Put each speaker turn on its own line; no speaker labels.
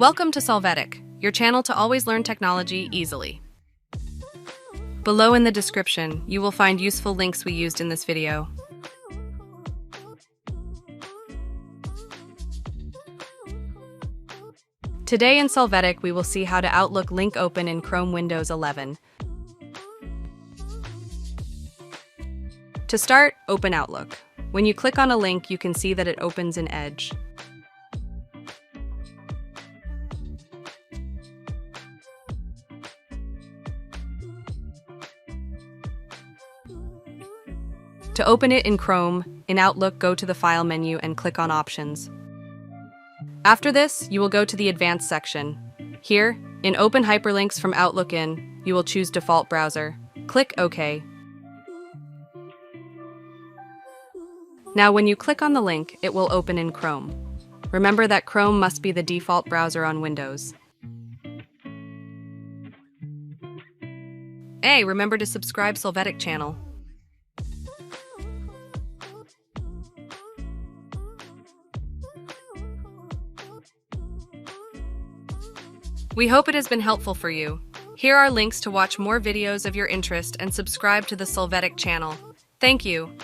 Welcome to Solvetic, your channel to always learn technology easily. Below in the description, you will find useful links we used in this video. Today in Solvetic, we will see how to Outlook link open in Chrome Windows 11. To start, open Outlook. When you click on a link, you can see that it opens in Edge. To open it in Chrome, in Outlook, go to the File menu and click on Options. After this, you will go to the Advanced section. Here, in Open Hyperlinks from Outlook in, you will choose Default Browser. Click OK. Now when you click on the link, it will open in Chrome. Remember that Chrome must be the default browser on Windows. Hey, remember to subscribe Solvetic channel. We hope it has been helpful for you. Here are links to watch more videos of your interest and subscribe to the Solvetic channel. Thank you.